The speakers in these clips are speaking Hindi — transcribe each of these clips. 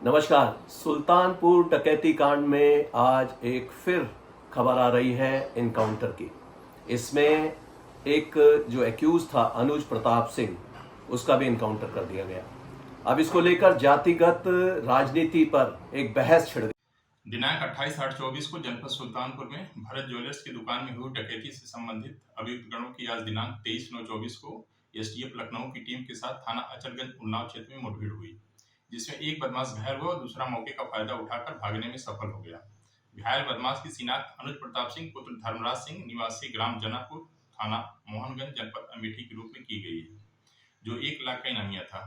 नमस्कार। सुल्तानपुर डकैती कांड में आज एक फिर खबर आ रही है इनकाउंटर की। इसमें एक जो एक्यूज था अनुज प्रताप सिंह, उसका भी इनकाउंटर कर दिया गया। अब इसको लेकर जातिगत राजनीति पर एक बहस छिड़ गई। दिनांक 28/8/24 को जनपद सुल्तानपुर में भरत ज्वेलर्स की दुकान में हुई डकैती से संबंधित अभियुक्त गणों की आज दिनांक 23/9/24 को एसटीएफ लखनऊ की टीम के साथ थाना अचलगंज उन्नाव क्षेत्र में मुठभेड़ हुई, जिसमें एक बदमाश घायल हुआ और दूसरा मौके का फायदा उठाकर भागने में सफल हो गया। घायल बदमाश की शिनाख्त अनुज प्रताप सिंह पुत्र धर्मराज सिंह निवासी ग्राम जनापुर थाना मोहनगंज जनपद अमेठी के रूप में की गई है, जो 1 लाख का इनामिया था।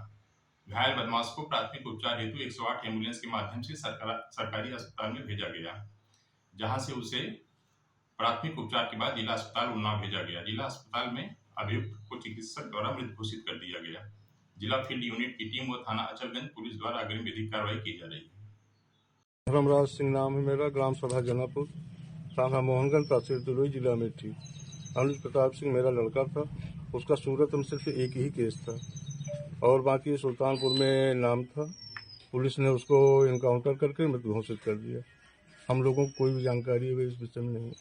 घायल बदमाश को प्राथमिक उपचार हेतु 108 एम्बुलेंस के माध्यम से सरकारी अस्पताल में भेजा गया, जहां से उसे प्राथमिक उपचार के बाद जिला अस्पताल उन्नाव भेजा गया। जिला अस्पताल में अभियुक्त को चिकित्सक द्वारा मृत घोषित कर दिया गया। जिला फील्ड यूनिट की टीम व थाना अचलगंज पुलिस द्वारा अग्रिम विधिक कार्रवाई की जा रही है। धर्मराज सिंह नाम है मेरा, ग्राम सभा जनापुर, थाना मोहनगंज, तहसील दुलई, जिला अमेठी। अनुज प्रताप सिंह मेरा लड़का था, उसका सूरत में सिर्फ एक ही केस था और बाकी सुल्तानपुर में नाम था। पुलिस ने उसको इनकाउंटर करके मृत घोषित कर दिया। हम लोगों को कोई भी जानकारी इस विषय में नहीं।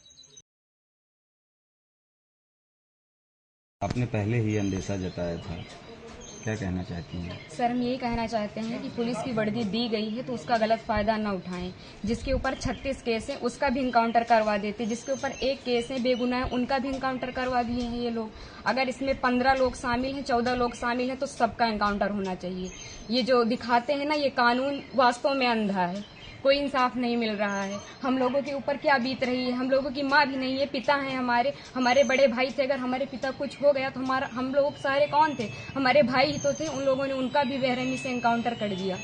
आपने पहले ही अंदेशा जताया था, क्या कहना चाहती हैं? सर, हम यही कहना चाहते हैं कि पुलिस की वर्दी दी गई है तो उसका गलत फायदा न उठाएं। जिसके ऊपर 36 केस है उसका भी इनकाउंटर करवा देते, जिसके ऊपर 1 केस है बेगुनाह है उनका भी इनकाउंटर करवा दिए हैं ये लोग। अगर इसमें 15 लोग शामिल हैं, 14 लोग शामिल हैं तो सबका इनकाउंटर होना चाहिए। ये जो दिखाते हैं ना, ये कानून वास्तव में अंधा है, कोई इंसाफ नहीं मिल रहा है। हम लोगों के ऊपर क्या बीत रही है, हम लोगों की माँ भी नहीं है, पिता हैं हमारे बड़े भाई थे। अगर हमारे पिता कुछ हो गया तो हम लोग सारे कौन थे? हमारे भाई ही तो थे। उन लोगों ने उनका भी बेरहमी से इनकाउंटर कर दिया।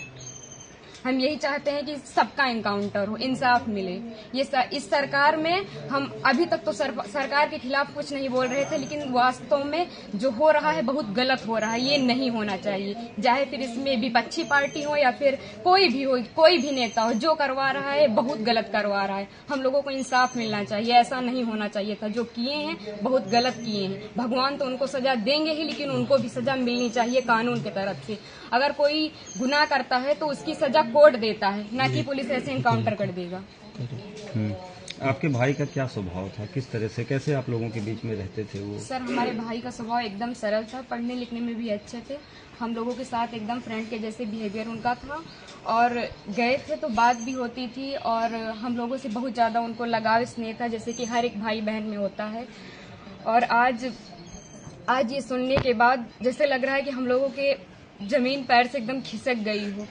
हम यही चाहते हैं कि सबका इनकाउंटर हो, इंसाफ मिले। इस सरकार में हम अभी तक तो सरकार के खिलाफ कुछ नहीं बोल रहे थे, लेकिन वास्तव में जो हो रहा है बहुत गलत हो रहा है। ये नहीं होना चाहिए, चाहे फिर इसमें विपक्षी पार्टी हो या फिर कोई भी नेता हो, जो करवा रहा है बहुत गलत करवा रहा है। हम लोगों को इंसाफ मिलना चाहिए, ऐसा नहीं होना चाहिए था। जो किए हैं बहुत गलत किए हैं। भगवान तो उनको सजा देंगे ही, लेकिन उनको भी सजा मिलनी चाहिए कानून की तरफ से। अगर कोई गुनाह करता है तो उसकी सजा कोर्ट देता है, ना कि पुलिस ऐसे इनकाउंटर कर देगा। आपके भाई का क्या स्वभाव था, किस तरह से, कैसे आप लोगों के बीच में रहते थे वो? सर, हमारे भाई का स्वभाव एकदम सरल था, पढ़ने लिखने में भी अच्छे थे। हम लोगों के साथ एकदम फ्रेंड के जैसे बिहेवियर उनका था, और गए थे तो बात भी होती थी और हम लोगों से बहुत ज़्यादा उनको लगाव स्नेह था, जैसे कि हर एक भाई बहन में होता है। और आज ये सुनने के बाद जैसे लग रहा है कि हम लोगों के जमीन पैर से एकदम खिसक गई हो।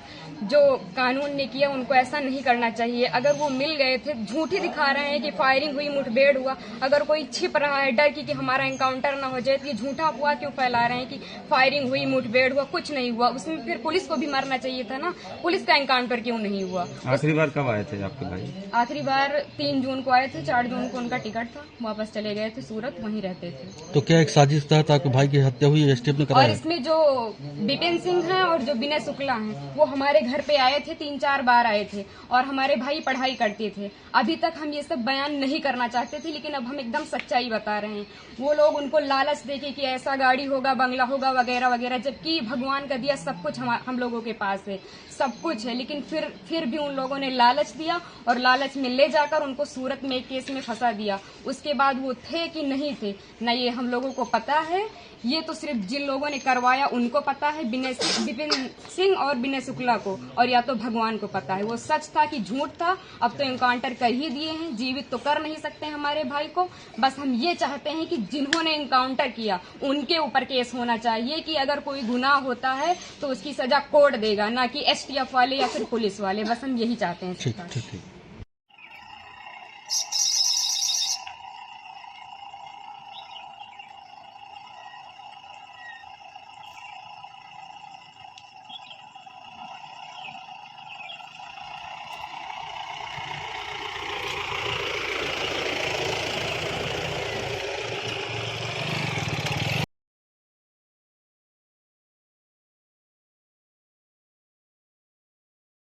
जो कानून ने किया उनको ऐसा नहीं करना चाहिए। अगर वो मिल गए थे, झूठी दिखा रहे हैं कि फायरिंग हुई, मुठभेड़ हुआ। अगर कोई छिप रहा है डर की कि हमारा एनकाउंटर ना हो जाए, तो ये झूठा अफवाह क्यों फैला रहे हैं कि फायरिंग हुई, मुठभेड़ हुआ? कुछ नहीं हुआ। उसमें फिर पुलिस को भी मरना चाहिए था ना, पुलिस का एनकाउंटर क्यों नहीं हुआ? आखिरी बार कब आए थे आपके भाई? आखिरी बार 3 जून को आए थे, 4 जून को उनका टिकट था, वापस चले गए थे सूरत, वहीं रहते थे। तो क्या एक साजिश तहत आपके भाई की हत्या हुई, एसटीएफ ने कराया? और इसमें जो विपिन सिंह है और जो विनय शुक्ला हैं, वो हमारे घर पे आए थे, 3-4 बार आए थे, और हमारे भाई पढ़ाई करते थे। अभी तक हम ये सब बयान नहीं करना चाहते थे, लेकिन अब हम एकदम सच्चाई बता रहे हैं। वो लोग उनको लालच देके कि ऐसा गाड़ी होगा, बंगला होगा, वगैरह वगैरह, जबकि भगवान का दिया सब कुछ हम लोगों के पास है, सब कुछ है। लेकिन फिर भी उन लोगों ने लालच दिया और लालच में ले जाकर उनको सूरत में एक केस में फंसा दिया। उसके बाद वो थे कि नहीं थे न ये हम लोगों को पता है। ये तो सिर्फ जिन लोगों ने करवाया उनको पता है, विपिन सिंह और विनय शुक्ला को, और या तो भगवान को पता है वो सच था कि झूठ था। अब तो इनकाउंटर कर ही दिए हैं, जीवित तो कर नहीं सकते हमारे भाई को। बस हम ये चाहते हैं कि जिन्होंने इनकाउंटर किया उनके ऊपर केस होना चाहिए, कि अगर कोई गुनाह होता है तो उसकी सजा कोर्ट देगा, ना कि एसटीएफ वाले या फिर पुलिस वाले। बस हम यही चाहते हैं। ठीक।